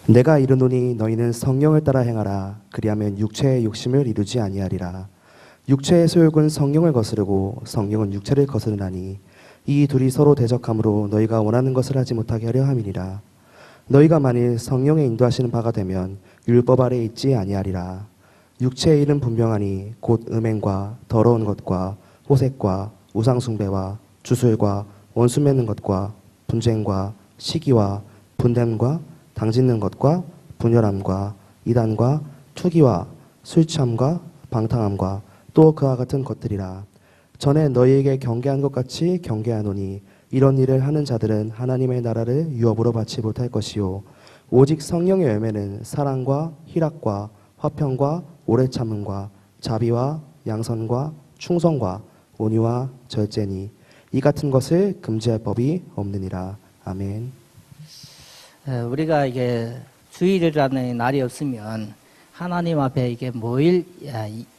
내가 이르노니 너희는 성령을 따라 행하라. 그리하면 육체의 욕심을 이루지 아니하리라. 육체의 소욕은 성령을 거스르고 성령은 육체를 거스르나니 이 둘이 서로 대적함으로 너희가 원하는 것을 하지 못하게 하려 함이니라. 너희가 만일 성령의 인도하시는 바가 되면 율법 아래 있지 아니하리라. 육체의 일은 분명하니 곧 음행과 더러운 것과 호색과 우상숭배와 주술과 원수 맺는 것과 분쟁과 시기와 분냄과 당짓는 것과 분열함과 이단과 투기와 술취함과 방탕함과 또 그와 같은 것들이라. 전에 너희에게 경계한 것 같이 경계하노니 이런 일을 하는 자들은 하나님의 나라를 유업으로 받지 못할 것이요 오직 성령의 열매는 사랑과 희락과 화평과 오래 참음과 자비와 양선과 충성과 온유와 절제니 이 같은 것을 금지할 법이 없느니라. 아멘. 우리가 이게 주일이라는 날이 없으면 하나님 앞에 이게 모일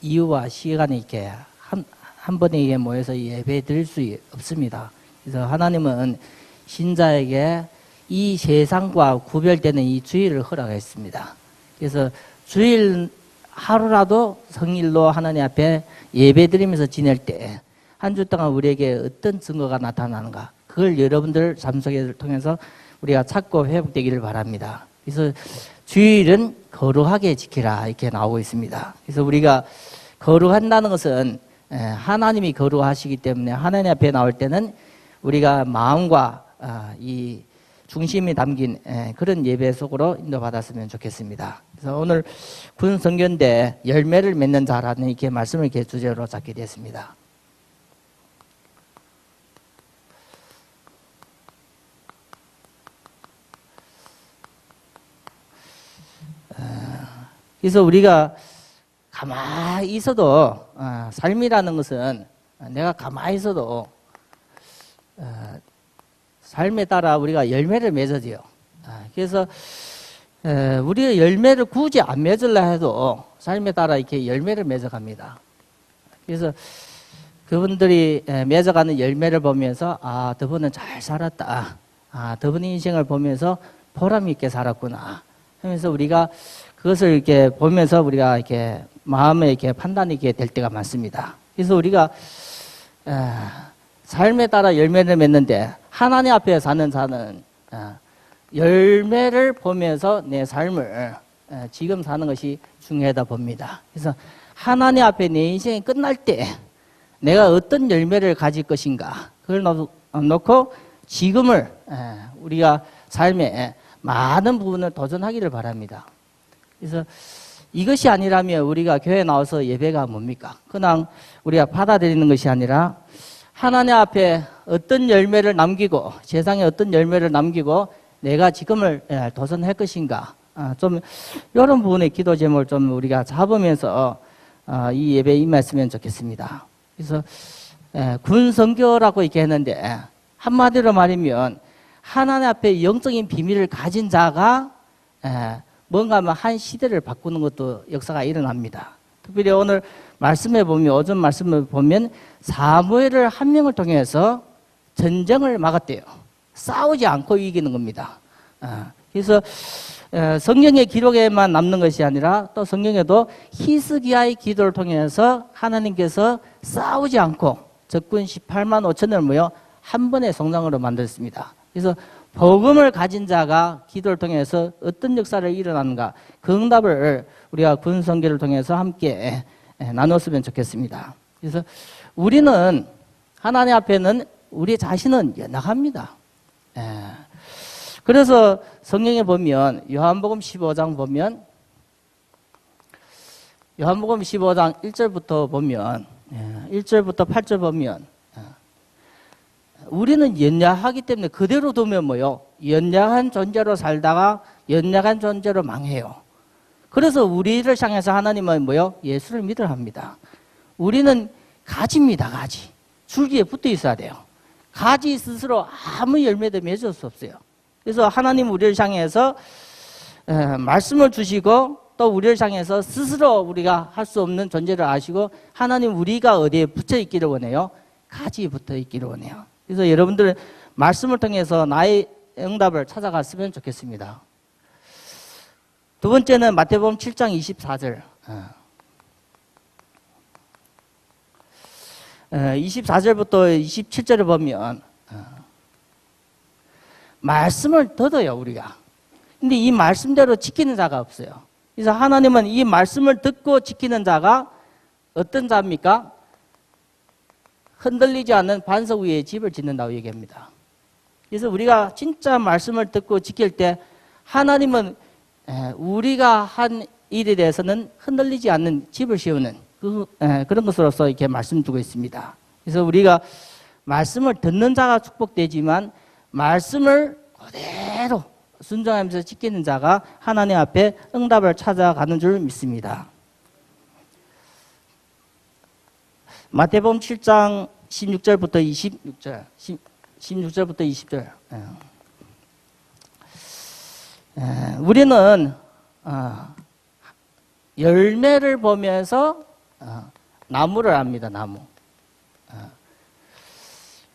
이유와 시간이 이렇게 한 번에 이게 모여서 예배 드릴 수 없습니다. 그래서 하나님은 신자에게 이 세상과 구별되는 이 주일을 허락했습니다. 그래서 주일 하루라도 성일로 하나님 앞에 예배 드리면서 지낼 때 한 주 동안 우리에게 어떤 증거가 나타나는가, 그걸 여러분들 삶 속에 통해서 우리가 찾고 회복되기를 바랍니다. 그래서 주일은 거룩하게 지키라 이렇게 나오고 있습니다. 그래서 우리가 거룩한다는 것은 하나님이 거룩하시기 때문에 하나님 앞에 나올 때는 우리가 마음과 이 중심이 담긴 그런 예배 속으로 인도받았으면 좋겠습니다. 그래서 오늘 군 성견대 열매를 맺는 자라는 이렇게 말씀을 이렇게 주제로 잡게 됐습니다. 그래서 우리가 가만히 있어도 삶이라는 것은 내가 가만히 있어도 삶에 따라 우리가 열매를 맺어지요. 그래서 우리가 열매를 굳이 안 맺으려 해도 삶에 따라 이렇게 열매를 맺어갑니다. 그래서 그분들이 맺어가는 열매를 보면서 저분은 잘 살았다. 저분의 인생을 보면서 보람 있게 살았구나 하면서 우리가 그것을 이렇게 보면서 우리가 이렇게 마음에 이렇게 판단이 있게 될 때가 많습니다. 그래서 우리가 삶에 따라 열매를 맺는데 하나님 앞에 사는 자는 열매를 보면서 내 삶을 지금 사는 것이 중요하다 봅니다. 그래서 하나님 앞에 내 인생이 끝날 때 내가 어떤 열매를 가질 것인가, 그걸 놓고 지금을 우리가 삶의 많은 부분을 도전하기를 바랍니다. 그래서 이것이 아니라면 우리가 교회에 나와서 예배가 뭡니까? 그냥 우리가 받아들이는 것이 아니라 하나님 앞에 어떤 열매를 남기고 세상에 어떤 열매를 남기고 내가 지금을 도전할 것인가, 좀 이런 부분의 기도 제목을 좀 우리가 잡으면서 이 예배에 임했으면 좋겠습니다. 그래서 군성교라고 이렇게 했는데 한마디로 말하면 하나님 앞에 영적인 비밀을 가진 자가 뭔가 한 시대를 바꾸는 것도 역사가 일어납니다. 특별히 오늘 말씀에 보면, 오전 말씀을 보면 사무엘을 한 명을 통해서 전쟁을 막았대요. 싸우지 않고 이기는 겁니다. 그래서 성경의 기록에만 남는 것이 아니라 또 성경에도 히스기야의 기도를 통해서 하나님께서 싸우지 않고 적군 18만 5천을 모여 한 번의 성장으로 만들었습니다. 그래서 복음을 가진 자가 기도를 통해서 어떤 역사를 일어나는가, 그 응답을 우리가 군성교를 통해서 함께 나눴으면 좋겠습니다. 그래서 우리는 하나님 앞에는 우리 자신은 연약합니다. 그래서 성경에 보면 요한복음 15장 보면 요한복음 15장 1절부터 보면 1절부터 8절 보면 우리는 연약하기 때문에 그대로 두면 뭐요? 연약한 존재로 살다가 연약한 존재로 망해요. 그래서 우리를 향해서 하나님은 뭐요? 예수를 믿으라 합니다. 우리는 가지입니다. 가지. 줄기에 붙어 있어야 돼요. 가지 스스로 아무 열매도 맺을 수 없어요. 그래서 하나님 우리를 향해서 말씀을 주시고 또 우리를 향해서 스스로 우리가 할 수 없는 존재를 아시고 하나님 우리가 어디에 붙어 있기를 원해요? 가지에 붙어 있기를 원해요. 그래서 여러분들 말씀을 통해서 나의 응답을 찾아갔으면 좋겠습니다. 두 번째는 마태복음 7장 24절. 24절부터 27절을 보면 말씀을 듣어요, 우리가. 근데 이 말씀대로 지키는 자가 없어요. 그래서 하나님은 이 말씀을 듣고 지키는 자가 어떤 자입니까? 흔들리지 않는 반석 위에 집을 짓는다고 얘기합니다. 그래서 우리가 진짜 말씀을 듣고 지킬 때 하나님은 우리가 한 일에 대해서는 흔들리지 않는 집을 세우는 그런 것으로서 이렇게 말씀드리고 있습니다. 그래서 우리가 말씀을 듣는 자가 축복되지만 말씀을 그대로 순종하면서 지키는 자가 하나님 앞에 응답을 찾아가는 줄 믿습니다. 마태복음 7장 16절부터 26절, 16절부터 20절. 우리는 열매를 보면서 나무를 압니다. 나무.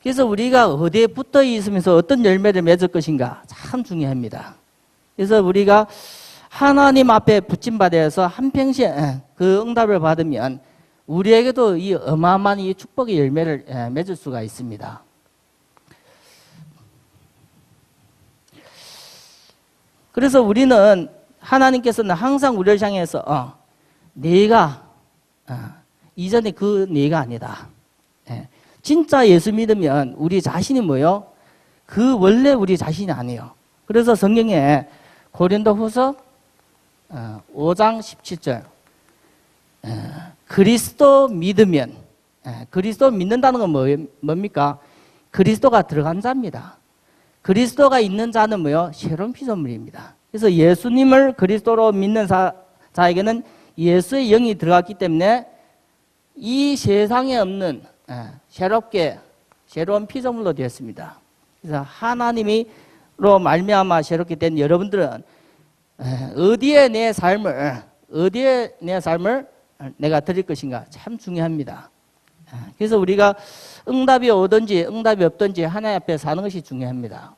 그래서 우리가 어디에 붙어 있으면서 어떤 열매를 맺을 것인가 참 중요합니다. 그래서 우리가 하나님 앞에 붙임받아서 한평생 그 응답을 받으면 우리에게도 이 어마어마한 이 축복의 열매를 맺을 수가 있습니다. 그래서 우리는 하나님께서는 항상 우리를 향해서 네가 이전에 그 네가 아니다. 진짜 예수 믿으면 우리 자신이 뭐요? 그 원래 우리 자신이 아니에요. 그래서 성경에 고린도후서 5장 17절 그리스도 믿으면 그리스도 믿는다는 건 뭡니까? 그리스도가 들어간 자입니다. 그리스도가 있는 자는 뭐요? 새로운 피조물입니다. 그래서 예수님을 그리스도로 믿는 자에게는 예수의 영이 들어갔기 때문에 이 세상에 없는 새로운 피조물로 되었습니다. 그래서 하나님으로 말미암아 새롭게 된 여러분들은 어디에 내 삶을 내가 드릴 것인가 참 중요합니다. 그래서 우리가 응답이 오든지 응답이 없든지 하나님 앞에 사는 것이 중요합니다.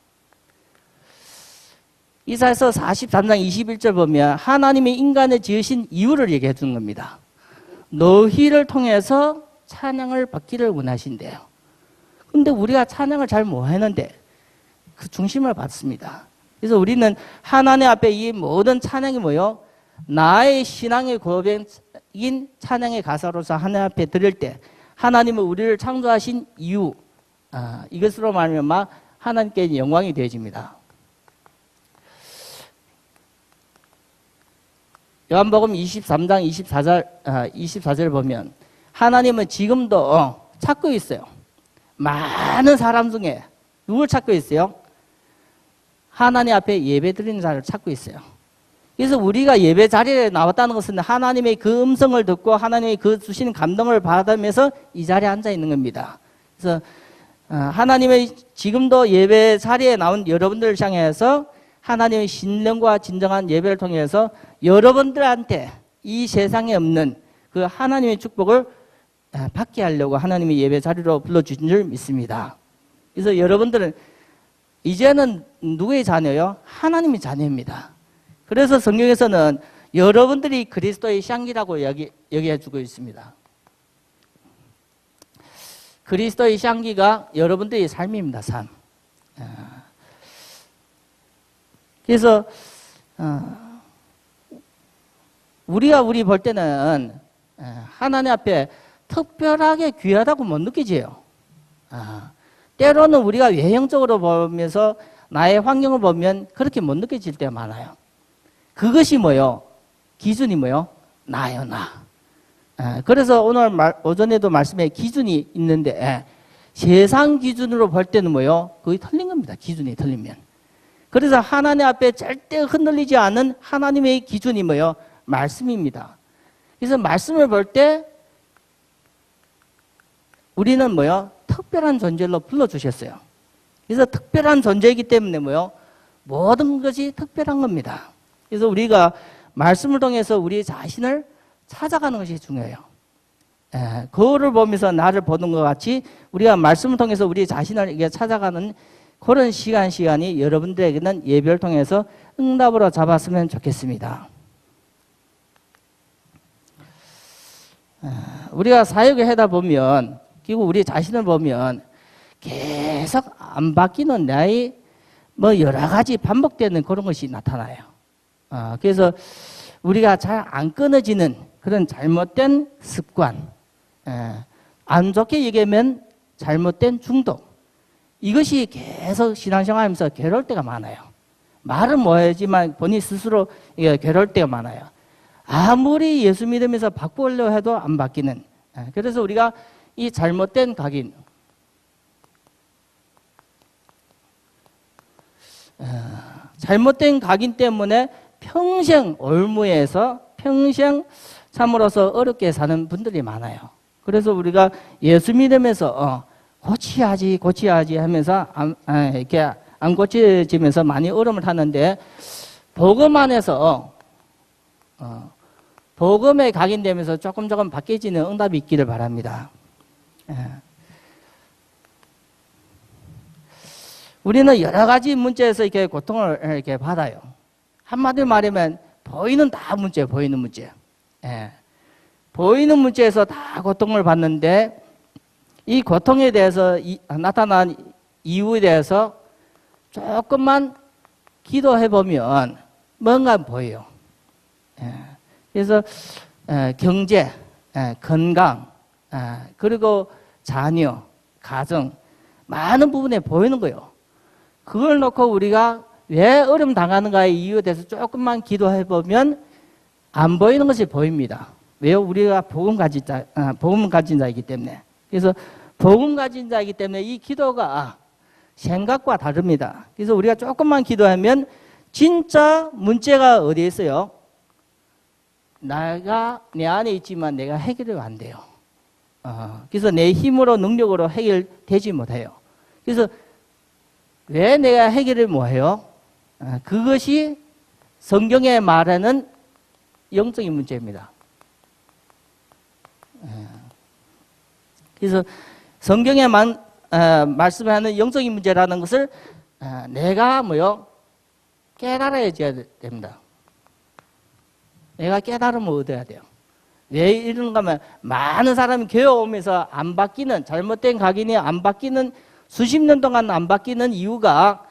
이사야서 43장 21절 보면 하나님이 인간을 지으신 이유를 얘기해 주는 겁니다. 너희를 통해서 찬양을 받기를 원하신대요. 근데 우리가 찬양을 잘 못하는데 그 중심을 받습니다. 그래서 우리는 하나님 앞에 이 모든 찬양이 뭐요? 나의 신앙의 고백인 찬양의 가사로서 하나님 앞에 드릴 때 하나님은 우리를 창조하신 이유 이것으로 말미암아 하나님께 영광이 되어집니다. 요한복음 23장 24절 보면 하나님은 지금도 찾고 있어요. 많은 사람 중에 누굴 찾고 있어요? 하나님 앞에 예배 드리는 자를 찾고 있어요. 그래서 우리가 예배 자리에 나왔다는 것은 하나님의 그 음성을 듣고 하나님의 그 주시는 감동을 받으면서 이 자리에 앉아 있는 겁니다. 그래서 하나님의 지금도 예배 자리에 나온 여러분들을 향해서 하나님의 신령과 진정한 예배를 통해서 여러분들한테 이 세상에 없는 그 하나님의 축복을 받게 하려고 하나님의 예배 자리로 불러주신 줄 믿습니다. 그래서 여러분들은 이제는 누구의 자녀요? 하나님의 자녀입니다. 그래서 성경에서는 여러분들이 그리스도의 향기라고 얘기해 주고 있습니다. 그리스도의 향기가 여러분들의 삶입니다. 삶. 그래서 우리 볼 때는 하나님 앞에 특별하게 귀하다고 못 느끼지요. 때로는 우리가 외형적으로 보면서 나의 환경을 보면 그렇게 못 느껴질 때가 많아요. 그것이 뭐요? 기준이 뭐요? 나요, 나. 그래서 오늘 오전에도 말씀에 기준이 있는데 세상 기준으로 볼 때는 뭐요? 그게 틀린 겁니다. 기준이 틀리면. 그래서 하나님 앞에 절대 흔들리지 않은 하나님의 기준이 뭐요? 말씀입니다. 그래서 말씀을 볼 때 우리는 뭐요? 특별한 존재로 불러주셨어요. 그래서 특별한 존재이기 때문에 뭐요? 모든 것이 특별한 겁니다. 그래서 우리가 말씀을 통해서 우리 자신을 찾아가는 것이 중요해요. 거울을 보면서 나를 보는 것 같이 우리가 말씀을 통해서 우리 자신을 이게 찾아가는 그런 시간이 여러분들에게는 예배를 통해서 응답으로 잡았으면 좋겠습니다. 우리가 사역을 하다 보면, 그리고 우리 자신을 보면 계속 안 바뀌는 나의 뭐 여러 가지 반복되는 그런 것이 나타나요. 그래서 우리가 잘 안 끊어지는 그런 잘못된 습관, 안 좋게 얘기하면 잘못된 중독, 이것이 계속 신앙생활하면서 괴로울 때가 많아요. 말은 뭐하지만 본인 스스로 괴로울 때가 많아요. 아무리 예수 믿으면서 바꾸려고 해도 안 바뀌는. 그래서 우리가 이 잘못된 각인, 잘못된 각인 때문에 평생 올무에서 평생 참으로서 어렵게 사는 분들이 많아요. 그래서 우리가 예수 믿으면서 고치야지 하면서 이렇게 안 고쳐지면서 많이 어려움을 타는데, 복음 안에서 복음에 각인되면서 조금 바뀌어지는 응답이 있기를 바랍니다. 우리는 여러 가지 문제에서 이렇게 고통을 이렇게 받아요. 한마디로 말하면 보이는 다 문제예요. 보이는 문제. 보이는 문제에서 다 고통을 받는데, 이 고통에 대해서 나타난 이유에 대해서 조금만 기도해 보면 뭔가 보여요. 그래서 경제, 건강, 그리고 자녀, 가정, 많은 부분에 보이는 거예요. 그걸 놓고 우리가 왜 어려움 당하는가의 이유에 대해서 조금만 기도해 보면 안 보이는 것이 보입니다. 왜요? 우리가 복음 가진 자이기 때문에. 그래서 복음 가진 자이기 때문에 이 기도가 생각과 다릅니다. 그래서 우리가 조금만 기도하면 진짜 문제가 어디에 있어요? 내가 내 안에 있지만 내가 해결이 안 돼요. 그래서 내 힘으로 능력으로 해결되지 못해요. 그래서 왜 내가 해결을 못해요? 그것이 성경에 말하는 영적인 문제입니다. 그래서 성경에 말씀하는 영적인 문제라는 것을 내가 깨달아야 됩니다. 내가 깨달음을 얻어야 돼요. 왜 이러는가 하면 많은 사람이 교회 오면서 안 바뀌는, 잘못된 각인이 안 바뀌는, 수십 년 동안 안 바뀌는 이유가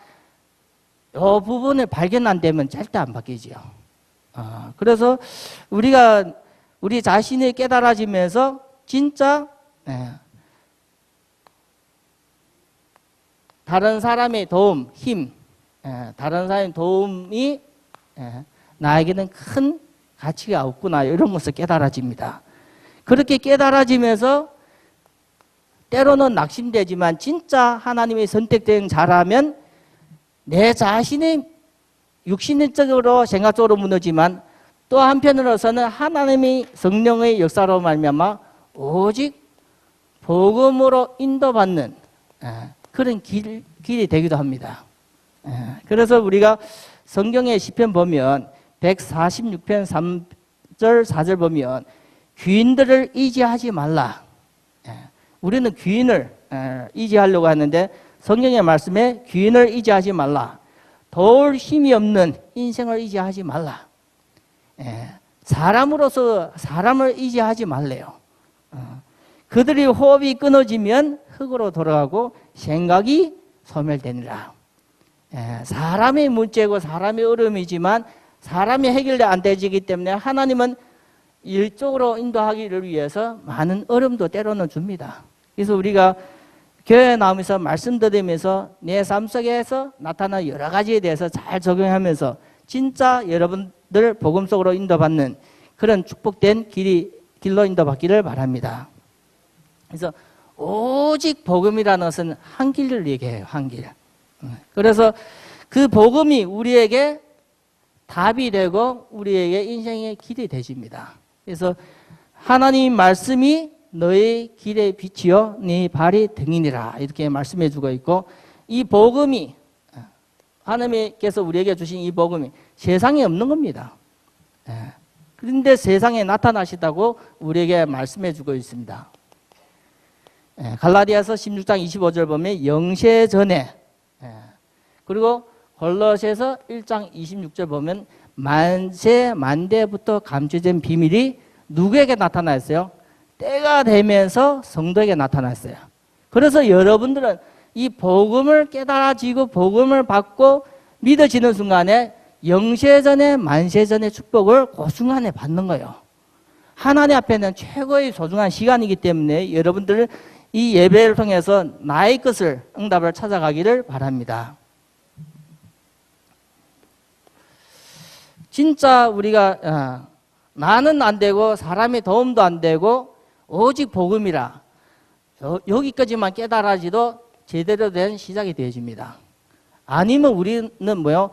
이 부분을 발견 안 되면 절대 안 바뀌지요. 그래서 우리 자신이 깨달아지면서 진짜 다른 사람의 도움, 힘, 다른 사람의 도움이 나에게는 큰 가치가 없구나, 이런 것을 깨달아집니다. 그렇게 깨달아지면서 때로는 낙심되지만 진짜 하나님의 선택된 자라면 내 자신이 육신적으로 생각적으로 무너지만 또 한편으로서는 하나님의 성령의 역사로 말미암아 오직 복음으로 인도받는 그런 길이 되기도 합니다. 그래서 우리가 성경의 시편 보면 146편 3절 4절 보면 귀인들을 의지하지 말라. 우리는 귀인을 의지하려고 하는데 성경의 말씀에 귀인을 의지하지 말라. 도울 힘이 없는 인생을 의지하지 말라. 사람으로서 사람을 의지하지 말래요. 그들이 호흡이 끊어지면 흙으로 돌아가고 생각이 소멸되니라. 사람의 문제고 사람의 어려움이지만 사람이 해결이 안 되기 때문에 하나님은 일적으로 인도하기를 위해서 많은 어려움도 때로는 줍니다. 그래서 우리가 교회에 나오면서 말씀 들으면서 내 삶 속에서 나타난 여러 가지에 대해서 잘 적용하면서 진짜 여러분들 복음 속으로 인도받는 그런 축복된 길로 인도받기를 바랍니다. 그래서 오직 복음이라는 것은 한 길을 얘기해요. 한 길. 그래서 그 복음이 우리에게 답이 되고 우리에게 인생의 길이 되십니다. 그래서 하나님 말씀이 너의 길의 빛이요 네 발이 등이니라, 이렇게 말씀해 주고 있고, 이 복음이 하나님께서 우리에게 주신 이 복음이 세상에 없는 겁니다. 그런데 세상에 나타나시다고 우리에게 말씀해 주고 있습니다. 갈라디아서 16장 25절 보면 영세 전에, 그리고 골로새서 1장 26절 보면 만세 만대부터 감춰진 비밀이 누구에게 나타났어요? 때가 되면서 성도에게 나타났어요. 그래서 여러분들은 이 복음을 깨달아지고 복음을 받고 믿어지는 순간에 영세전에 만세전의 축복을 그 순간에 받는 거예요. 하나님 앞에는 최고의 소중한 시간이기 때문에 여러분들 이 예배를 통해서 나의 것을 응답을 찾아가기를 바랍니다. 진짜 우리가 나는 안 되고 사람의 도움도 안 되고 오직 복음이라 여기까지만 깨달아지도 제대로 된 시작이 되어집니다. 아니면 우리는 뭐요?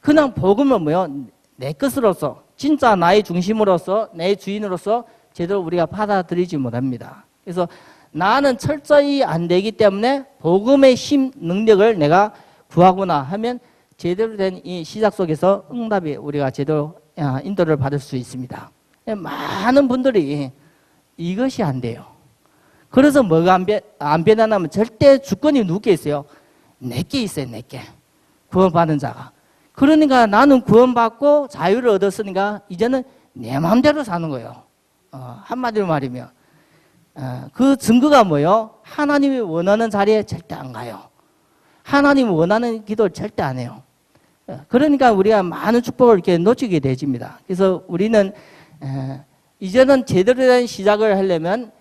그냥 복음을 뭐요? 내 것으로서 진짜 나의 중심으로서 내 주인으로서 제대로 우리가 받아들이지 못합니다. 그래서 나는 철저히 안 되기 때문에 복음의 힘, 능력을 내가 구하거나 하면 제대로 된 이 시작 속에서 응답이 우리가 제대로 인도를 받을 수 있습니다. 많은 분들이 이것이 안 돼요. 그래서 뭐가 안 변하냐면 절대 주권이 누구께 있어요? 내게 있어요, 내게. 구원받은 자가. 그러니까 나는 구원받고 자유를 얻었으니까 이제는 내 마음대로 사는 거예요. 한마디로 말이면. 그 증거가 뭐예요? 하나님이 원하는 자리에 절대 안 가요. 하나님이 원하는 기도를 절대 안 해요. 그러니까 우리가 많은 축복을 이렇게 놓치게 되집니다. 그래서 우리는 이제는 제대로 된 시작을 하려면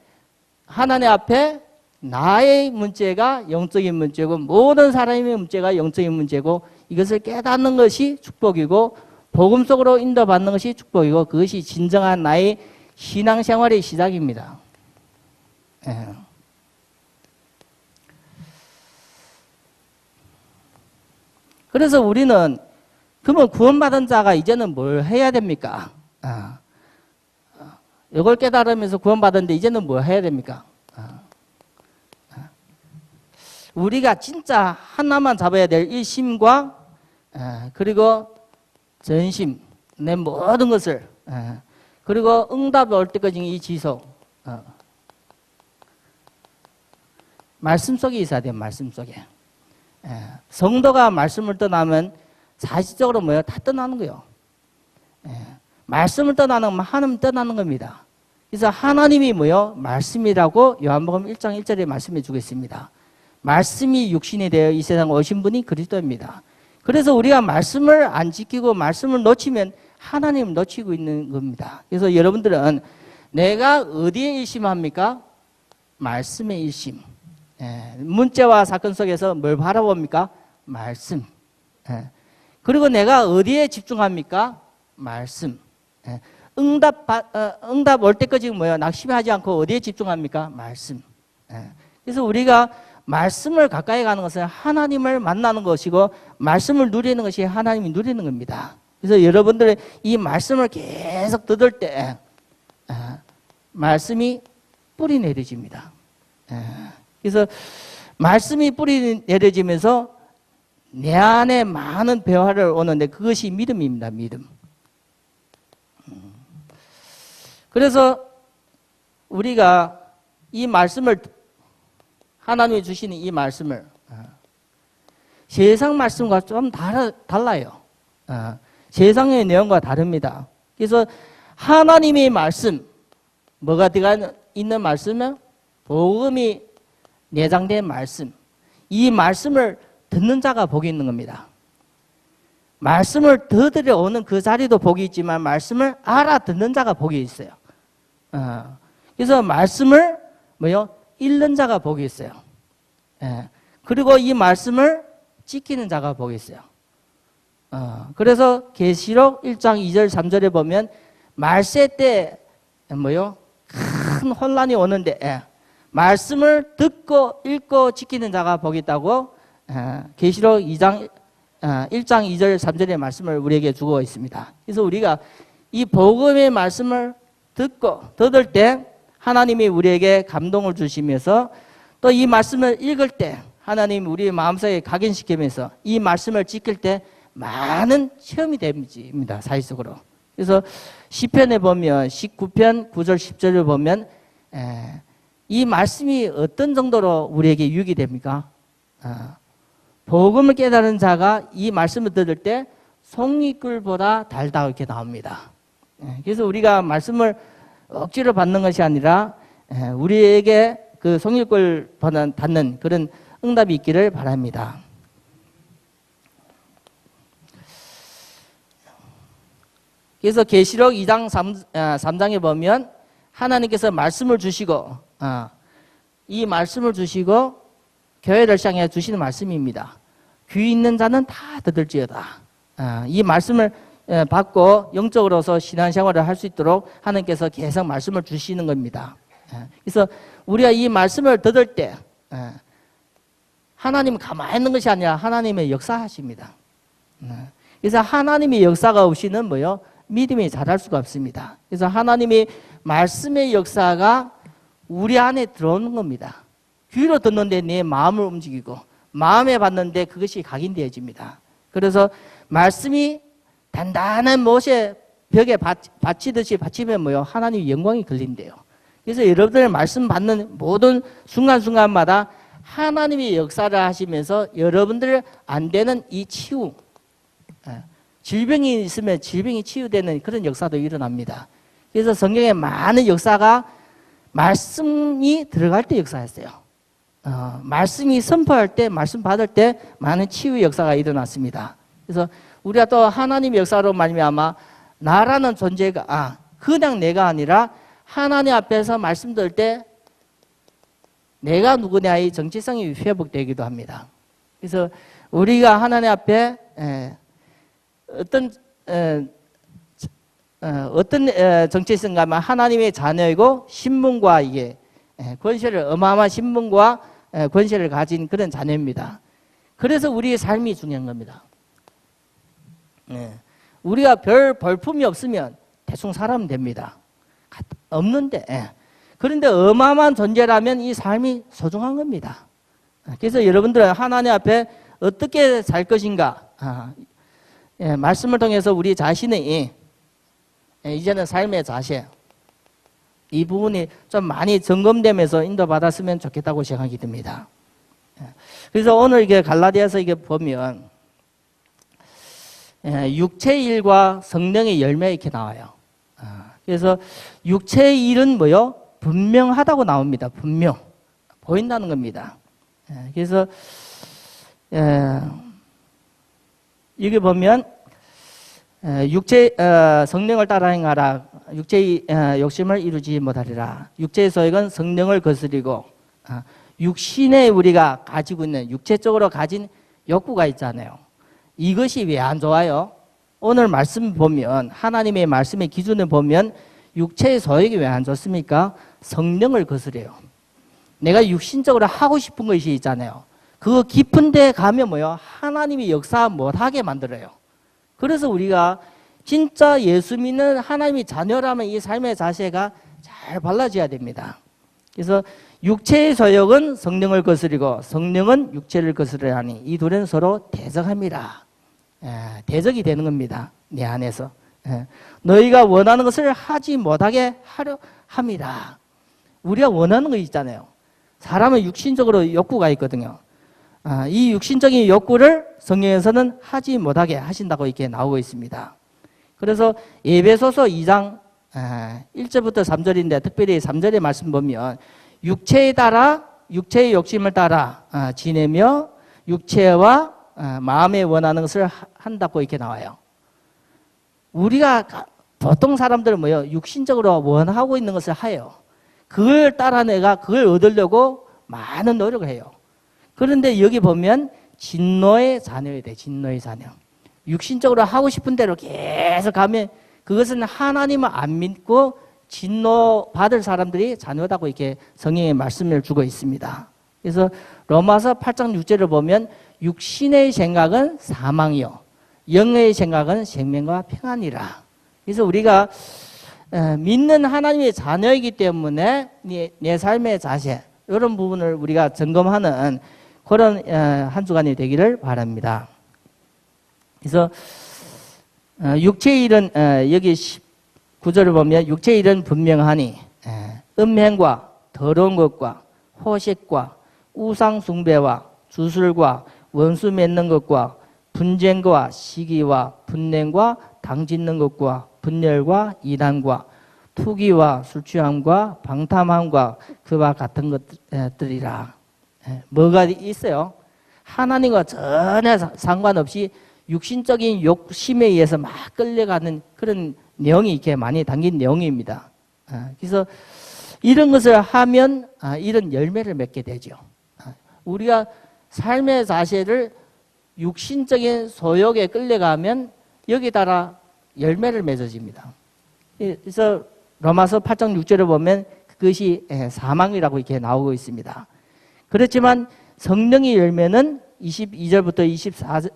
하나님 앞에 나의 문제가 영적인 문제고 모든 사람의 문제가 영적인 문제고 이것을 깨닫는 것이 축복이고 복음 속으로 인도받는 것이 축복이고 그것이 진정한 나의 신앙생활의 시작입니다. 그래서 우리는 그러면 구원받은 자가 이제는 뭘 해야 됩니까? 이걸 깨달으면서 구원받았는데 이제는 뭘 해야 됩니까? 우리가 진짜 하나만 잡아야 될 일심과 그리고 전심, 내 모든 것을 그리고 응답이 올 때까지 이 지속 말씀 속에 있어야 돼요. 말씀 속에. 성도가 말씀을 떠나면 사실적으로 뭐예요? 다 떠나는 거예요. 말씀을 떠나는 건 하나님 떠나는 겁니다. 그래서 하나님이 뭐예요? 말씀이라고 요한복음 1장 1절에 말씀해 주고 있습니다. 말씀이 육신이 되어 이 세상 오신 분이 그리스도입니다. 그래서 우리가 말씀을 안 지키고 말씀을 놓치면 하나님을 놓치고 있는 겁니다. 그래서 여러분들은 내가 어디에 일심합니까? 말씀에 일심. 문제와 사건 속에서 뭘 바라봅니까? 말씀. 그리고 내가 어디에 집중합니까? 말씀. 응답 올 때까지 뭐예요? 낙심하지 않고 어디에 집중합니까? 말씀. 그래서 우리가 말씀을 가까이 가는 것은 하나님을 만나는 것이고 말씀을 누리는 것이 하나님이 누리는 겁니다. 그래서 여러분들 이 말씀을 계속 듣을 때 말씀이 뿌리 내려집니다. 그래서 말씀이 뿌리 내려지면서 내 안에 많은 변화를 오는데 그것이 믿음입니다. 믿음. 그래서 우리가 이 말씀을 하나님이 주시는 이 말씀을 세상 말씀과 좀 달라요. 세상의 내용과 다릅니다. 그래서 하나님의 말씀, 뭐가 들어가 있는 말씀은 복음이 내장된 말씀. 이 말씀을 듣는 자가 복이 있는 겁니다. 말씀을 들으려오는 그 자리도 복이 있지만 말씀을 알아듣는 자가 복이 있어요. 그래서 말씀을 읽는 자가 복이 있어요. 그리고 이 말씀을 지키는 자가 복이 있어요. 그래서 계시록 1장 2절 3절에 보면 말세 때 큰 혼란이 오는데 말씀을 듣고 읽고 지키는 자가 복이 있다고 계시록 1장 2절 3절의 말씀을 우리에게 주고 있습니다. 그래서 우리가 이 복음의 말씀을 듣고 들을 때 하나님이 우리에게 감동을 주시면서 또 이 말씀을 읽을 때 하나님이 우리의 마음속에 각인시키면서 이 말씀을 지킬 때 많은 체험이 됩니다. 사실적으로. 그래서 시편에 보면 19편 9절 10절을 보면 이 말씀이 어떤 정도로 우리에게 유익이 됩니까? 복음을 깨달은 자가 이 말씀을 들을 때 송이꿀보다 달다 이렇게 나옵니다. 그래서 우리가 말씀을 억지로 받는 것이 아니라 우리에게 그 성육을 받는 그런 응답이 있기를 바랍니다. 그래서 계시록 2장 3장에 보면 하나님께서 말씀을 주시고 이 말씀을 주시고 교회를 향해 주시는 말씀입니다. 귀 있는 자는 다 듣을지어다. 이 말씀을 받고 영적으로서 신앙생활을 할 수 있도록 하나님께서 계속 말씀을 주시는 겁니다. 그래서 우리가 이 말씀을 듣을 때 하나님은 가만히 있는 것이 아니라 하나님의 역사하십니다. 그래서 하나님의 역사가 없이는 뭐요? 믿음이 자랄 수가 없습니다. 그래서 하나님의 말씀의 역사가 우리 안에 들어오는 겁니다. 귀로 듣는데 내 마음을 움직이고 마음에 받는데 그것이 각인되어집니다. 그래서 말씀이 단단한 못에 벽에 받치듯이 받치면 뭐요? 하나님의 영광이 걸린대요. 그래서 여러분들 말씀 받는 모든 순간순간마다 하나님의 역사를 하시면서 여러분들 안 되는 이 치유, 질병이 있으면 질병이 치유되는 그런 역사도 일어납니다. 그래서 성경에 많은 역사가 말씀이 들어갈 때 역사했어요. 말씀이 선포할 때, 말씀 받을 때 많은 치유 역사가 일어났습니다. 그래서 우리가 또 하나님의 역사로 말미암아 나라는 존재가 그냥 내가 아니라 하나님 앞에서 말씀 들을 때 내가 누구냐의 정체성이 회복되기도 합니다. 그래서 우리가 하나님 앞에 어떤 정체성가 하면 하나님의 자녀이고 신분과 이게 권세를 어마어마한 신분과 권세를 가진 그런 자녀입니다. 그래서 우리의 삶이 중요한 겁니다. 우리가 별 벌품이 없으면 대충 살아면 됩니다. 없는데 그런데 어마어마한 존재라면 이 삶이 소중한 겁니다. 그래서 여러분들은 하나님 앞에 어떻게 살 것인가 말씀을 통해서 우리 자신의 이제는 삶의 자세 이 부분이 좀 많이 점검되면서 인도받았으면 좋겠다고 생각이 듭니다. 그래서 오늘 이게 갈라디아서 이게 보면 육체의 일과 성령의 열매 이렇게 나와요. 그래서 육체의 일은 뭐요? 분명하다고 나옵니다. 분명 보인다는 겁니다. 그래서 여기 보면 성령을 따라 행하라. 육체의 욕심을 이루지 못하리라. 육체의 소욕은 성령을 거스리고 육신에 우리가 가지고 있는 육체적으로 가진 욕구가 있잖아요. 이것이 왜 안 좋아요? 오늘 말씀 보면 하나님의 말씀의 기준을 보면 육체의 소욕이 왜 안 좋습니까? 성령을 거스려요. 내가 육신적으로 하고 싶은 것이 있잖아요. 그거 깊은 데 가면 뭐요? 하나님이 역사 못하게 만들어요. 그래서 우리가 진짜 예수 믿는 하나님의 자녀라면 이 삶의 자세가 잘 발라져야 됩니다. 그래서 육체의 소욕은 성령을 거스리고 성령은 육체를 거스르려 하니 이 둘은 서로 대적합니다. 대적이 되는 겁니다. 내 안에서. 너희가 원하는 것을 하지 못하게 하려 합니다. 우리가 원하는 거 있잖아요. 사람은 육신적으로 욕구가 있거든요. 이 육신적인 욕구를 성경에서는 하지 못하게 하신다고 이렇게 나오고 있습니다. 그래서 에베소서 2장 1절부터 3절인데 특별히 3절의 말씀 보면 육체에 따라 육체의 욕심을 따라 지내며 육체와 마음에 원하는 것을 한다고 이렇게 나와요. 우리가 보통 사람들은 뭐요? 육신적으로 원하고 있는 것을 해요. 그걸 따라 내가 그걸 얻으려고 많은 노력을 해요. 그런데 여기 보면 진노의 자녀야 돼. 진노의 자녀. 육신적으로 하고 싶은 대로 계속 가면 그것은 하나님을 안 믿고 진노 받을 사람들이 자녀다고 이렇게 성경의 말씀을 주고 있습니다. 그래서 로마서 8장 6절을 보면 육신의 생각은 사망이요 영의 생각은 생명과 평안이라. 그래서 우리가 믿는 하나님의 자녀이기 때문에 내 삶의 자세 이런 부분을 우리가 점검하는 그런 한 주간이 되기를 바랍니다. 그래서 육체의 일은 여기 9절을 보면 육체의 일은 분명하니 음행과 더러운 것과 호색과 우상 숭배와 주술과 원수 맺는 것과 분쟁과 시기와 분냉과 당짓는 것과 분열과 이단과 투기와 술 취함과 방탕함과 그와 같은 것들이라. 뭐가 있어요? 하나님과 전혀 상관없이 육신적인 욕심에 의해서 막 끌려가는 그런 내용이 이렇게 많이 담긴 내용입니다. 그래서 이런 것을 하면 이런 열매를 맺게 되죠. 우리가 삶의 자세를 육신적인 소욕에 끌려가면 여기 따라 열매를 맺어집니다. 그래서 로마서 8장 6절에 보면 그것이 사망이라고 이렇게 나오고 있습니다. 그렇지만 성령의 열매는 22절부터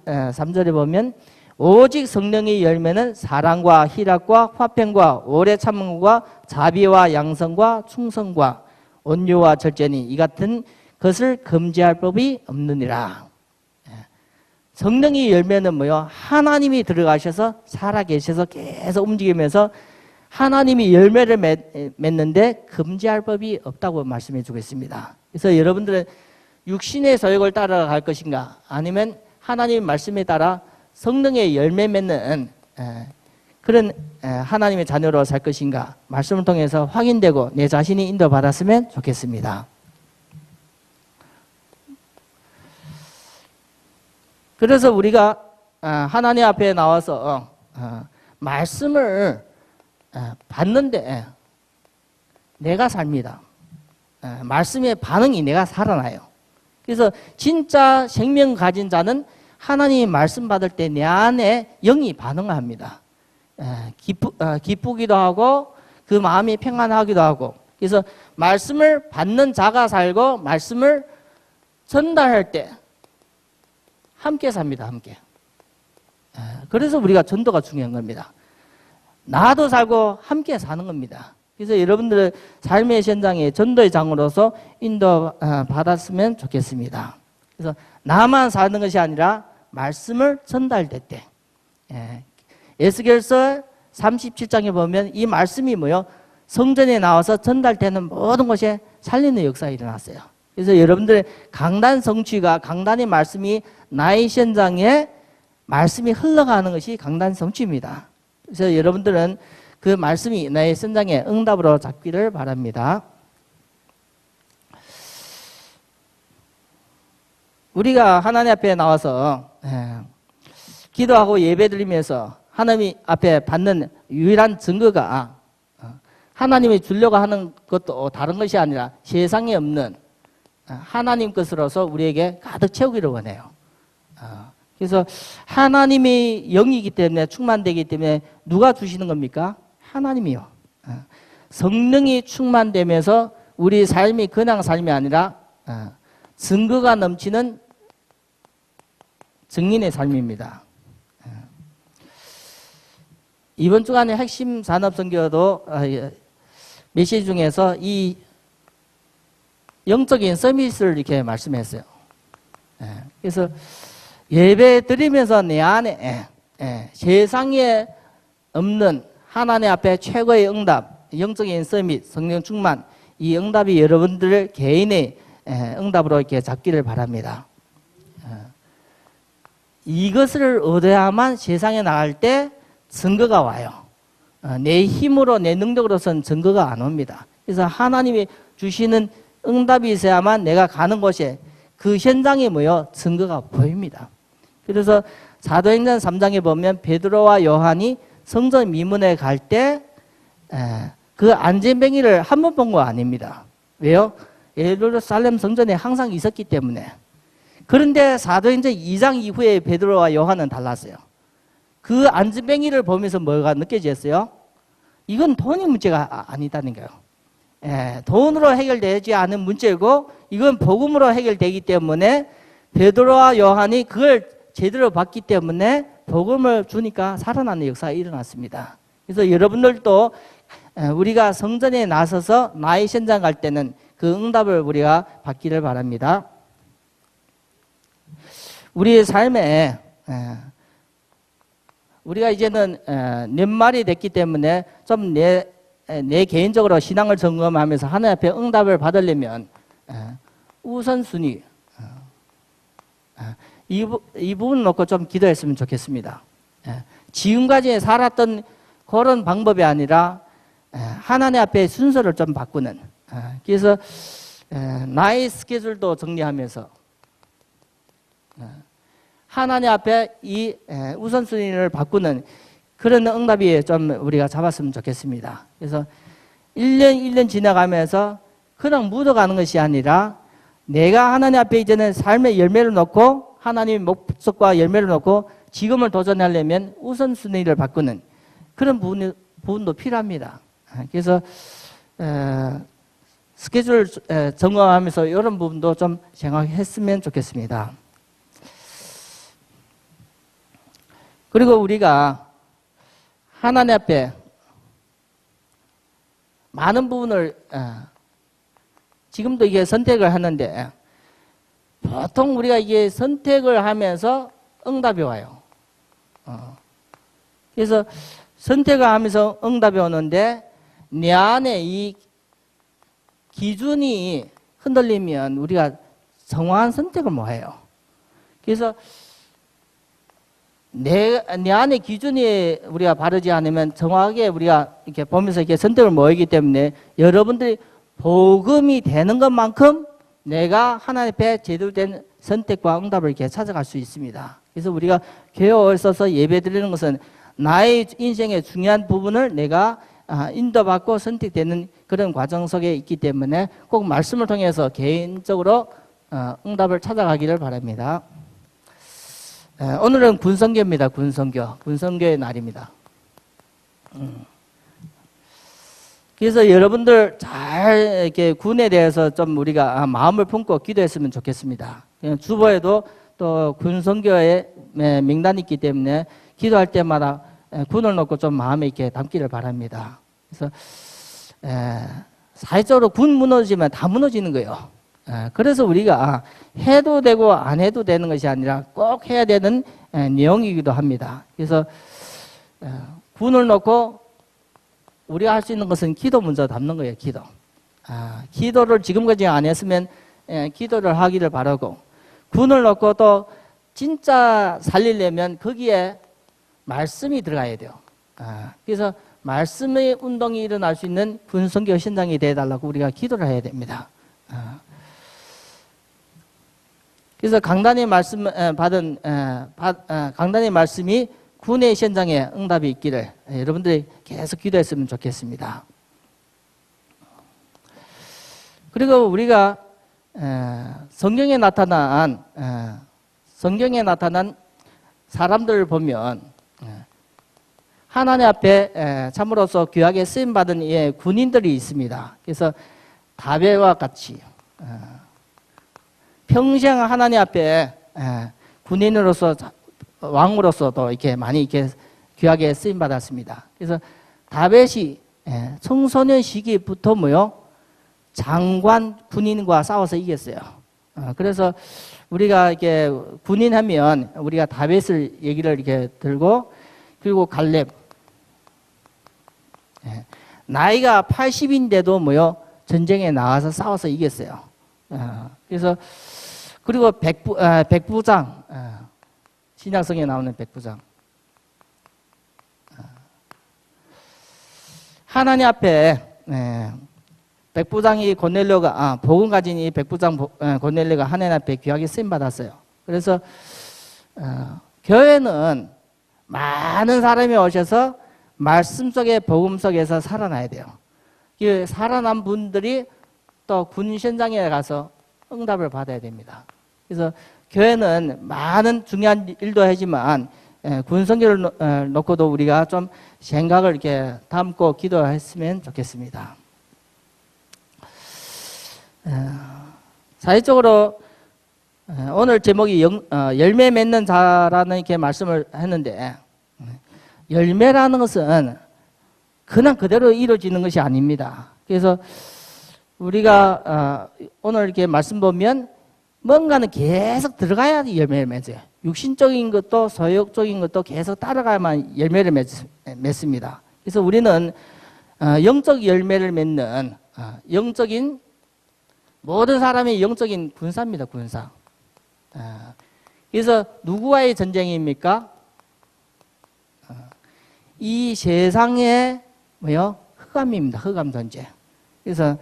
23절에 보면 오직 성령의 열매는 사랑과 희락과 화평과 오래 참음과 자비와 양성과 충성과 온유와 절제니 이 같은 것을 금지할 법이 없느니라. 성령의 열매는 뭐요? 하나님이 들어가셔서 살아계셔서 계속 움직이면서 하나님이 열매를 맺는데 금지할 법이 없다고 말씀해 주고 있습니다. 그래서 여러분들은 육신의 소욕을 따라갈 것인가 아니면 하나님의 말씀에 따라 성령의 열매 맺는 그런 하나님의 자녀로 살 것인가 말씀을 통해서 확인되고 내 자신이 인도받았으면 좋겠습니다. 그래서 우리가 하나님 앞에 나와서 말씀을 받는데 내가 삽니다. 말씀의 반응이 내가 살아나요. 그래서 진짜 생명 가진 자는 하나님의 말씀 받을 때 내 안에 영이 반응합니다. 기쁘기도 하고 그 마음이 평안하기도 하고 그래서 말씀을 받는 자가 살고 말씀을 전달할 때 함께 삽니다. 함께. 그래서 우리가 전도가 중요한 겁니다. 나도 살고 함께 사는 겁니다. 그래서 여러분들의 삶의 현장에 전도의 장으로서 인도 받았으면 좋겠습니다. 그래서 나만 사는 것이 아니라 말씀을 전달될 때 에스겔서 37장에 보면 이 말씀이 뭐요? 성전에 나와서 전달되는 모든 곳에 살리는 역사가 일어났어요. 그래서 여러분들의 강단 성취가 강단의 말씀이 나의 현장에 말씀이 흘러가는 것이 강단 성취입니다. 그래서 여러분들은 그 말씀이 나의 현장에 응답으로 잡기를 바랍니다. 우리가 하나님 앞에 나와서 기도하고 예배드리면서 하나님 앞에 받는 유일한 증거가 하나님이 주려고 하는 것도 다른 것이 아니라 세상에 없는 하나님 것으로서 우리에게 가득 채우기를 원해요. 그래서 하나님이 영이기 때문에 충만되기 때문에 누가 주시는 겁니까? 하나님이요. 성령이 충만되면서 우리 삶이 그냥 삶이 아니라 증거가 넘치는 증인의 삶입니다. 이번 주간의 핵심 산업 선교도 메시지 중에서 이 영적인 서밋을 이렇게 말씀했어요. 그래서 예배 드리면서 내 안에 세상에 없는 하나님 앞에 최고의 응답, 영적인 서밋, 성령 충만, 이 응답이 여러분들 개인의 응답으로 이렇게 잡기를 바랍니다. 이것을 얻어야만 세상에 나갈 때 증거가 와요. 내 힘으로 내 능력으로서는 증거가 안 옵니다. 그래서 하나님이 주시는 응답이 있어야만 내가 가는 곳에 그 현장에 모여 증거가 보입니다. 그래서 사도행전 3장에 보면 베드로와 요한이 성전 미문에 갈 때 그 안전뱅이를 한 번 본 거 아닙니다. 왜요? 예루살렘 성전에 항상 있었기 때문에. 그런데 사도행전 2장 이후에 베드로와 요한은 달랐어요. 그 안전뱅이를 보면서 뭐가 느껴졌어요? 이건 돈이 문제가 아니다는 거예요. 돈으로 해결되지 않은 문제고 이건 복음으로 해결되기 때문에 베드로와 요한이 그걸 제대로 봤기 때문에 복음을 주니까 살아나는 역사가 일어났습니다. 그래서 여러분들도 우리가 성전에 나서서 나의 현장 갈 때는 그 응답을 우리가 받기를 바랍니다. 우리의 삶에 우리가 이제는 연말이 됐기 때문에 좀 내 개인적으로 신앙을 점검하면서 하나님 앞에 응답을 받으려면 우선순위 이 부분 놓고 좀 기도했으면 좋겠습니다. 지금까지 살았던 그런 방법이 아니라 하나님 앞에 순서를 좀 바꾸는, 그래서 나의 스케줄도 정리하면서 하나님 앞에 이 우선순위를 바꾸는 그런 응답이 좀 우리가 잡았으면 좋겠습니다. 그래서 1년 지나가면서 그냥 묻어가는 것이 아니라 내가 하나님 앞에 이제는 삶의 열매를 놓고 하나님의 목적과 열매를 놓고 지금을 도전하려면 우선순위를 바꾸는 그런 부분도 필요합니다. 그래서 스케줄 점검하면서 이런 부분도 좀 생각했으면 좋겠습니다. 그리고 우리가 하나님 앞에 많은 부분을 지금도 이게 선택을 하는데 보통 우리가 이게 선택을 하면서 응답이 와요. 그래서 선택을 하면서 응답이 오는데 내 안에 이 기준이 흔들리면 우리가 정확한 선택을 못 해요. 그래서 내 안에 기준이 우리가 바르지 않으면 정확하게 우리가 이렇게 보면서 이렇게 선택을 못 하기 때문에 여러분들이 복음이 되는 것만큼 내가 하나님 앞에 제대로 된 선택과 응답을 이렇게 찾아갈 수 있습니다. 그래서 우리가 교회에 있어서 예배 드리는 것은 나의 인생의 중요한 부분을 내가 인도받고 선택되는 그런 과정 속에 있기 때문에 꼭 말씀을 통해서 개인적으로 응답을 찾아가기를 바랍니다. 오늘은 군선교입니다. 군선교의 날입니다. 그래서 여러분들 잘 이렇게 군에 대해서 좀 우리가 마음을 품고 기도했으면 좋겠습니다. 주보에도 또 군선교의 명단이 있기 때문에 기도할 때마다 군을 놓고 좀 마음에 이렇게 담기를 바랍니다. 그래서 사회적으로 군 무너지면 다 무너지는 거예요. 그래서 우리가 해도 되고 안 해도 되는 것이 아니라 꼭 해야 되는 내용이기도 합니다. 그래서 군을 놓고 우리가 할 수 있는 것은 기도 먼저 담는 거예요. 기도를 지금까지 안 했으면 기도를 하기를 바라고 군을 놓고 또 진짜 살리려면 거기에 말씀이 들어가야 돼요. 그래서 말씀의 운동이 일어날 수 있는 군선교 현장이 되어달라고 우리가 기도를 해야 됩니다. 그래서 강단의 말씀 강단의 말씀이 군의 현장에 응답이 있기를 여러분들이 계속 기도했으면 좋겠습니다. 그리고 우리가 성경에 나타난 사람들을 보면 하나님 앞에 참으로서 귀하게 쓰임 받은 군인들이 있습니다. 그래서 다윗과 같이 평생 하나님 앞에 군인으로서 왕으로서도 이렇게 많이 이렇게 귀하게 쓰임 받았습니다. 그래서 다윗이 청소년 시기부터 장관 군인과 싸워서 이겼어요. 그래서 우리가 이렇게 군인하면 우리가 다윗을 얘기를 이렇게 들고 그리고 갈렙 나이가 80인데도 전쟁에 나와서 싸워서 이겼어요. 그래서 그리고 백부장 신약성에 나오는 백부장 하나님 앞에 백부장이 고넬료가 복음 가진 이 백부장 고넬료가 하나님 앞에 귀하게 쓰임 받았어요. 그래서 교회는 많은 사람이 오셔서 말씀 속에 복음 속에서 살아나야 돼요. 그 살아난 분들이 또 군 현장에 가서 응답을 받아야 됩니다. 그래서 교회는 많은 중요한 일도 하지만 군선교를 놓고도 우리가 좀 생각을 이렇게 담고 기도했으면 좋겠습니다. 사회적으로 오늘 제목이 열매 맺는 자라는 이렇게 말씀을 했는데 열매라는 것은 그냥 그대로 이루어지는 것이 아닙니다. 그래서 우리가 오늘 이렇게 말씀 보면 뭔가는 계속 들어가야 열매를 맺어요. 육신적인 것도 소욕적인 것도 계속 따라가야만 열매를 맺습니다. 그래서 우리는 영적 열매를 맺는 영적인 모든 사람이 영적인 군사입니다. 군사. 그래서 누구와의 전쟁입니까? 이 세상에 흑암입니다. 흑암 존재. 그래서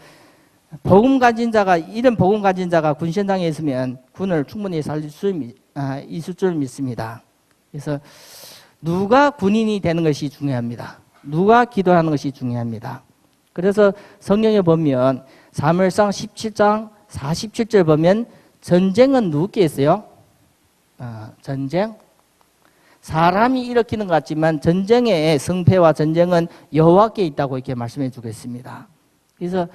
복음 가진 자가, 이런 복음 가진 자가 군 현장에 있으면 군을 충분히 살릴 수 있을 줄 믿습니다. 그래서 누가 군인이 되는 것이 중요합니다. 누가 기도하는 것이 중요합니다. 그래서 성경에 보면 사무엘상 17장 47절 보면 전쟁은 누구께 있어요? 전쟁? 사람이 일으키는 것 같지만 전쟁의 성패와 전쟁은 여호와께 있다고 이렇게 말씀해 주겠습니다. 그래서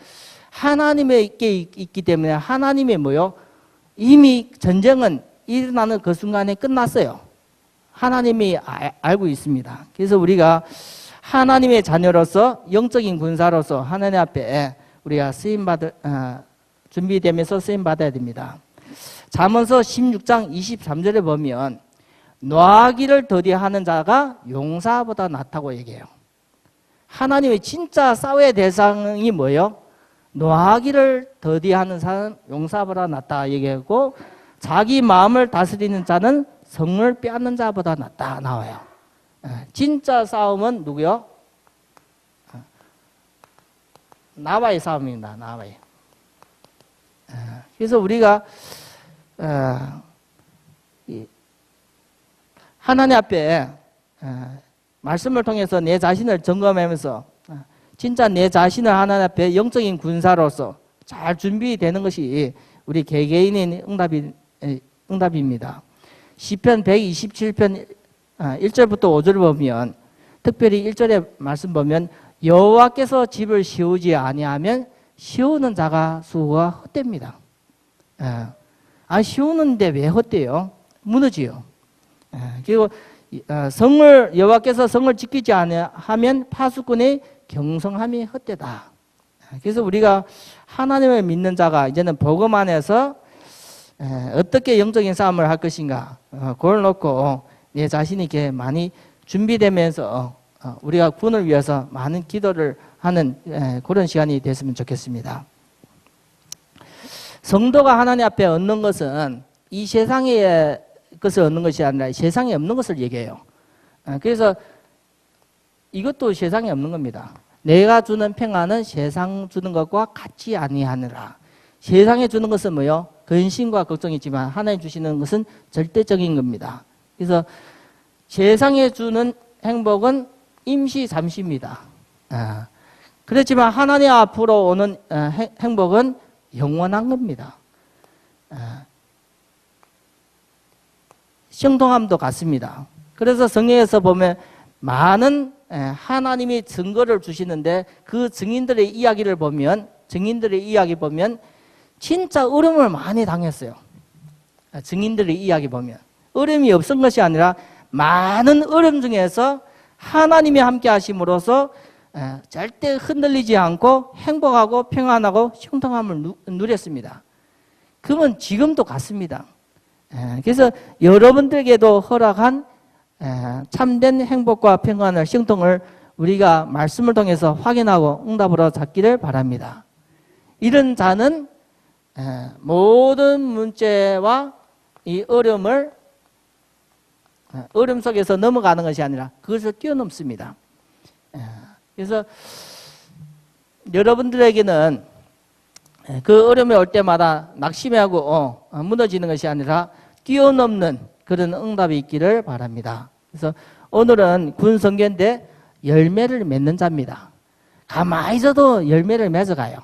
하나님에게 있기 때문에 하나님의 뭐요? 이미 전쟁은 일어나는 그 순간에 끝났어요. 하나님이 알고 있습니다. 그래서 우리가 하나님의 자녀로서 영적인 군사로서 하나님 앞에 우리가 준비되면서 쓰임 받아야 됩니다. 잠언서 16장 23절에 보면 노하기를 더디하는 자가 용사보다 낫다고 얘기해요. 하나님의 진짜 싸워야 대상이 뭐예요? 노하기를 더디하는 사람 용사보다 낫다 얘기하고 자기 마음을 다스리는 자는 성을 빼앗는 자보다 낫다 나와요. 진짜 싸움은 누구요? 나와의 싸움입니다. 나와의. 그래서 우리가 하나님 앞에 말씀을 통해서 내 자신을 점검하면서 진짜 내 자신을 하나님 앞에 영적인 군사로서 잘 준비되는 것이 우리 개개인의 응답입니다. 시편 127편 1절부터 5절을 보면 특별히 1절의 말씀 보면 여호와께서 집을 세우지 아니하면 세우는 자가 수고가 헛됩니다. 세우는데 왜 헛돼요? 무너지요. 그리고 여호와께서 성을 지키지 아니하면 파수꾼의 경성함이 헛되다. 그래서 우리가 하나님을 믿는 자가 이제는 복음 안에서 어떻게 영적인 싸움을 할 것인가 그걸 놓고 내 자신이 이렇게 많이 준비되면서 우리가 군을 위해서 많은 기도를 하는 그런 시간이 됐으면 좋겠습니다. 성도가 하나님 앞에 얻는 것은 이 세상의 것을 얻는 것이 아니라 세상에 없는 것을 얘기해요. 그래서 이것도 세상에 없는 겁니다. 내가 주는 평안은 세상 주는 것과 같지 아니하느라. 세상에 주는 것은 뭐요? 근심과 걱정이지만 하나님 주시는 것은 절대적인 겁니다. 그래서 세상에 주는 행복은 임시 잠시입니다. 그렇지만 하나님 앞으로 오는 행복은 영원한 겁니다. 형통함도 같습니다. 그래서 성경에서 보면 많은 하나님이 증거를 주시는데 그 증인들의 이야기 보면 진짜 어려움을 많이 당했어요. 증인들의 이야기 보면 어려움이 없은 것이 아니라 많은 어려움 중에서 하나님이 함께 하심으로써 절대 흔들리지 않고 행복하고 평안하고 형통함을 누렸습니다. 그건 지금도 같습니다. 그래서 여러분들에게도 허락한 참된 행복과 평안을 형통을 우리가 말씀을 통해서 확인하고 응답으로 찾기를 바랍니다. 이런 자는 모든 문제와 이 어려움 속에서 넘어가는 것이 아니라 그것을 뛰어넘습니다. 그래서 여러분들에게는 그 어려움이 올 때마다 낙심하고 무너지는 것이 아니라 뛰어넘는 그런 응답이 있기를 바랍니다. 그래서 오늘은 군성견인데 열매를 맺는 자입니다. 가만히 있어도 열매를 맺어가요.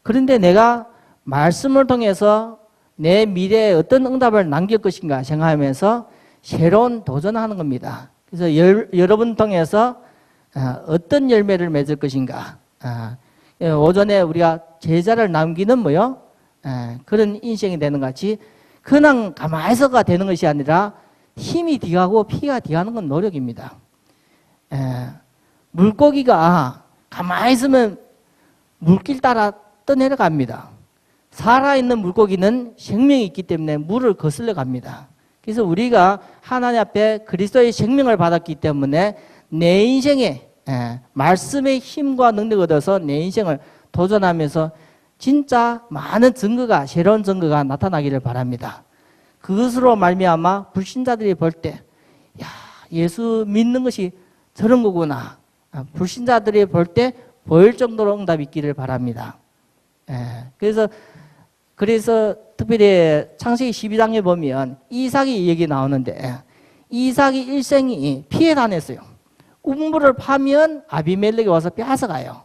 그런데 내가 말씀을 통해서 내 미래에 어떤 응답을 남길 것인가 생각하면서 새로운 도전하는 겁니다. 그래서 여러분 통해서 어떤 열매를 맺을 것인가. 오전에 우리가 제자를 남기는 뭐요? 그런 인생이 되는 것 같이 그냥 가만히 있어가 되는 것이 아니라 힘이 뒤가고 피가 뒤가는 건 노력입니다. 물고기가 가만히 있으면 물길 따라 떠내려갑니다. 살아있는 물고기는 생명이 있기 때문에 물을 거슬러 갑니다. 그래서 우리가 하나님 앞에 그리스도의 생명을 받았기 때문에 내 인생에 말씀의 힘과 능력을 얻어서 내 인생을 도전하면서 진짜 많은 증거가 새로운 증거가 나타나기를 바랍니다. 그것으로 말미암아 불신자들이 볼 때 야, 예수 믿는 것이 저런 거구나. 불신자들이 볼 때 보일 정도로 응답이 있기를 바랍니다. 그래서 특별히 창세기 12장에 보면 이삭이 얘기 나오는데 이삭이 일생이 피해 다녔어요. 우물을 파면 아비멜렉이 와서 뺏어가요.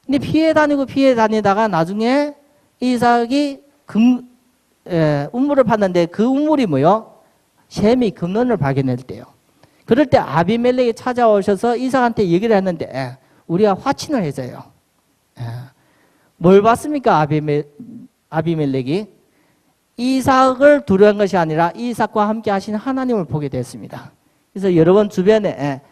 근데 피해 다니다가 나중에 이삭이 우물을 팠는데 그 우물이 뭐요? 셈이 금론을 발견할 때요. 그럴 때 아비멜렉이 찾아오셔서 이삭한테 얘기를 했는데 우리가 화친을 해줘요. 뭘 봤습니까? 아비멜렉이 이삭을 두려운 것이 아니라 이삭과 함께 하신 하나님을 보게 됐습니다. 그래서 여러분 주변에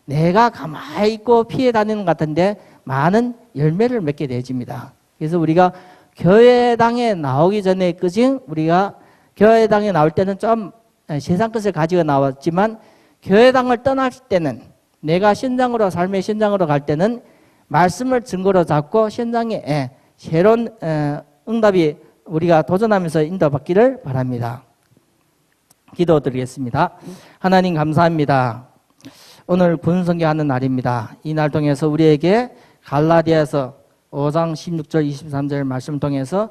내가 가만히 있고 피해 다니는 것 같은데 많은 열매를 맺게 되집니다. 그래서 우리가 교회당에 나오기 전에 그지 우리가 교회당에 나올 때는 좀 세상 것을 가지고 나왔지만 교회당을 떠날 때는 내가 신장으로 삶의 신장으로 갈 때는 말씀을 증거로 잡고 신장에 새로운 응답이 우리가 도전하면서 인도받기를 바랍니다. 기도드리겠습니다. 하나님 감사합니다. 오늘 본성경하는 날입니다. 이 날 통해서 우리에게 갈라디아서 5장 16절 23절 말씀을 통해서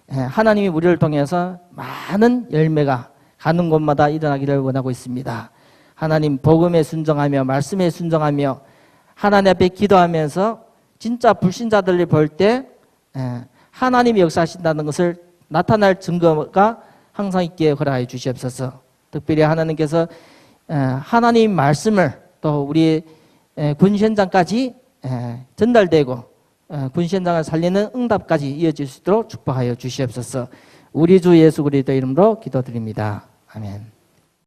하나님이 우리를 통해서 많은 열매가 가는 곳마다 일어나기를 원하고 있습니다. 하나님 복음에 순종하며 말씀에 순종하며 하나님 앞에 기도하면서 진짜 불신자들을 볼 때 하나님이 역사하신다는 것을 나타날 증거가 항상 있게 허락해 주시옵소서. 특별히 하나님께서 하나님 말씀을 또 우리 군현장까지 전달되고 군현장을 살리는 응답까지 이어질 수 있도록 축복하여 주시옵소서. 우리 주 예수 그리스도 이름으로 기도드립니다. 아멘.